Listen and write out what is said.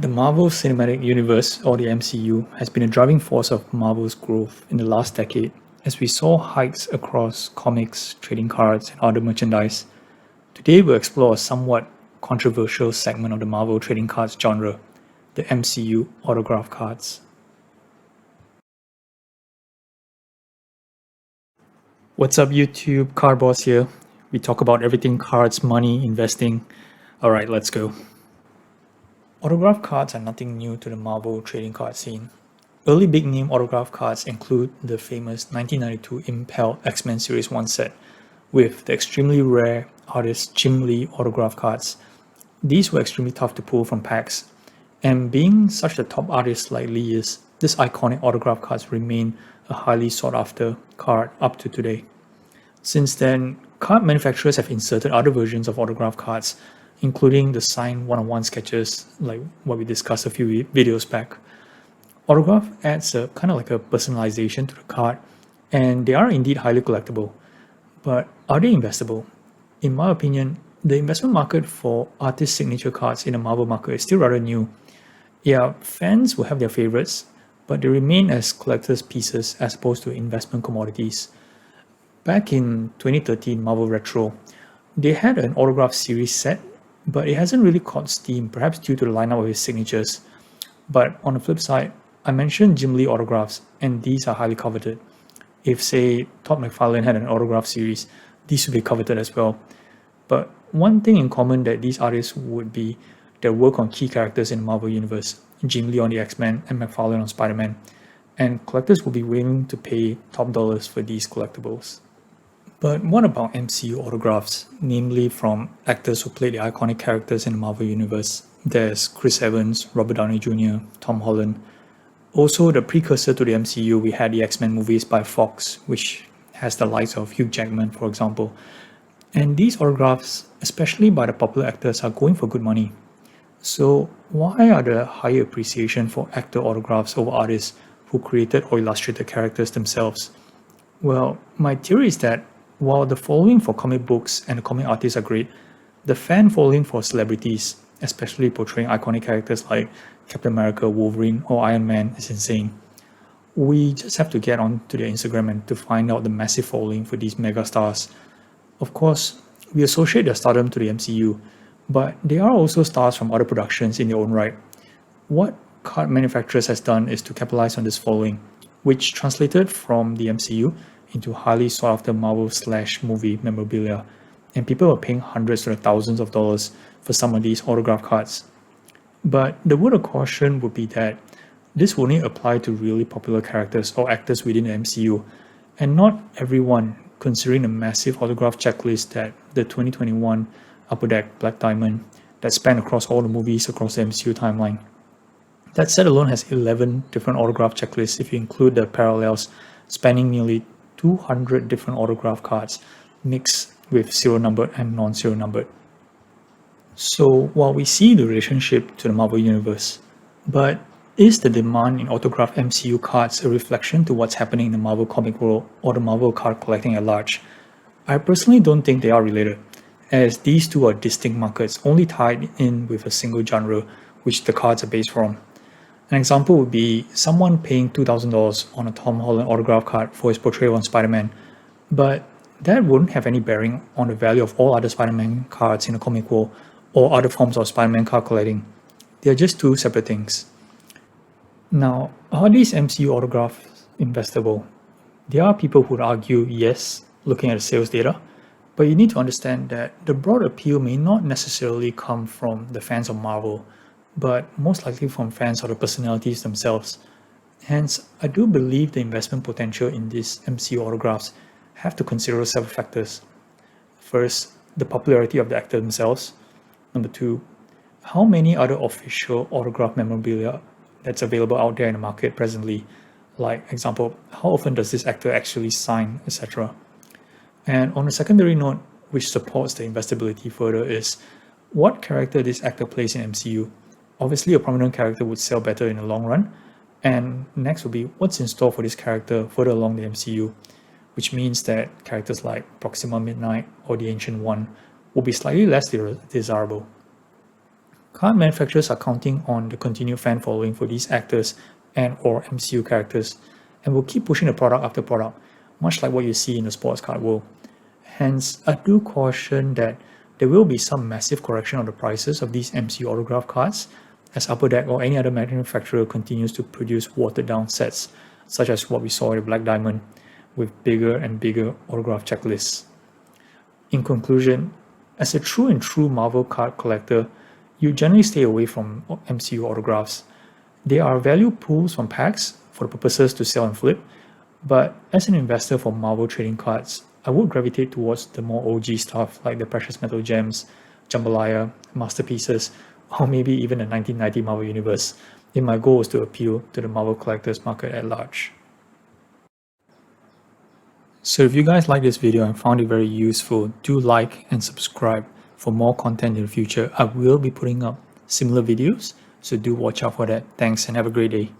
The Marvel Cinematic Universe, or the MCU, has been a driving force of Marvel's growth in the last decade, as we saw hikes across comics, trading cards, and other merchandise. Today, we'll explore a somewhat controversial segment of the Marvel trading cards genre, the MCU Autograph cards. What's up, YouTube? Card Boss here. We talk about everything cards, money, investing. Alright, let's go. Autograph cards are nothing new to the Marvel trading card scene. Early big name autograph cards include the famous 1992 Impel X-Men Series 1 set with the extremely rare artist Jim Lee autograph cards. These were extremely tough to pull from packs, and being such a top artist like Lee is, this iconic autograph cards remain a highly sought after card up to today. Since then, card manufacturers have inserted other versions of autograph cards, including the signed one-on-one sketches like what we discussed a few videos back. Autograph adds a kind of like a personalization to the card, and they are indeed highly collectible. But are they investable? In my opinion, the investment market for artist signature cards in the Marvel market is still rather new. Yeah, fans will have their favorites, but they remain as collector's pieces as opposed to investment commodities. Back in 2013 Marvel Retro, they had an autograph series set, but it hasn't really caught steam, perhaps due to the lineup of his signatures. But on the flip side, I mentioned Jim Lee autographs, and these are highly coveted. If, say, Todd McFarlane had an autograph series, these would be coveted as well. But one thing in common that these artists would be their work on key characters in the Marvel Universe, Jim Lee on the X-Men and McFarlane on Spider-Man, and collectors will be willing to pay top dollars for these collectibles. But what about MCU autographs, namely from actors who played the iconic characters in the Marvel Universe? There's Chris Evans, Robert Downey Jr., Tom Holland. Also, the precursor to the MCU, we had the X-Men movies by Fox, which has the likes of Hugh Jackman, for example. And these autographs, especially by the popular actors, are going for good money. So why are the higher appreciation for actor autographs over artists who created or illustrated characters themselves? Well, my theory is that while the following for comic books and the comic artists are great, the fan following for celebrities, especially portraying iconic characters like Captain America, Wolverine, or Iron Man, is insane. We just have to get onto their Instagram and to find out the massive following for these megastars. Of course, we associate their stardom to the MCU, but they are also stars from other productions in their own right. What card manufacturers has done is to capitalize on this following, which translated from the MCU into highly sought after Marvel/movie memorabilia, and people are paying hundreds to thousands of dollars for some of these autograph cards. But the word of caution would be that this will only apply to really popular characters or actors within the MCU, and not everyone, considering the massive autograph checklist that the 2021 Upper Deck Black Diamond that spanned across all the movies across the MCU timeline. That set alone has 11 different autograph checklists if you include the parallels spanning nearly 200 different autograph cards mixed with serial numbered and non-serial numbered. So while we see the relationship to the Marvel Universe, but is the demand in autograph MCU cards a reflection to what's happening in the Marvel comic world or the Marvel card collecting at large? I personally don't think they are related, as these two are distinct markets only tied in with a single genre which the cards are based from. An example would be someone paying $2,000 on a Tom Holland autograph card for his portrayal on Spider-Man, but that wouldn't have any bearing on the value of all other Spider-Man cards in the comic world or other forms of Spider-Man card collecting. They are just two separate things. Now, are these MCU autographs investable? There are people who would argue yes, looking at the sales data, but you need to understand that the broad appeal may not necessarily come from the fans of Marvel, but most likely from fans of the personalities themselves. Hence, I do believe the investment potential in these MCU autographs have to consider several factors. First, the popularity of the actor themselves. Number two, how many other official autograph memorabilia that's available out there in the market presently. Like, example, how often does this actor actually sign, etc. And on a secondary note, which supports the investability further, is what character this actor plays in MCU. Obviously, a prominent character would sell better in the long run. And next would be what's in store for this character further along the MCU, which means that characters like Proxima Midnight or the Ancient One will be slightly less desirable. Card manufacturers are counting on the continued fan following for these actors and or MCU characters, and will keep pushing the product after product, much like what you see in the sports card world. Hence, I do caution that there will be some massive correction on the prices of these MCU autograph cards, as Upper Deck or any other manufacturer continues to produce watered down sets, such as what we saw with Black Diamond, with bigger and bigger autograph checklists. In conclusion, as a true Marvel card collector, you generally stay away from MCU autographs. They are value pools from packs for the purposes to sell and flip, but as an investor for Marvel trading cards, I would gravitate towards the more OG stuff like the Precious Metal Gems, Jambalaya, Masterpieces, or maybe even the 1990 Marvel Universe, if my goal is to appeal to the Marvel collectors market at large. So if you guys like this video and found it very useful, do like and subscribe for more content in the future. I will be putting up similar videos, so do watch out for that. Thanks and have a great day.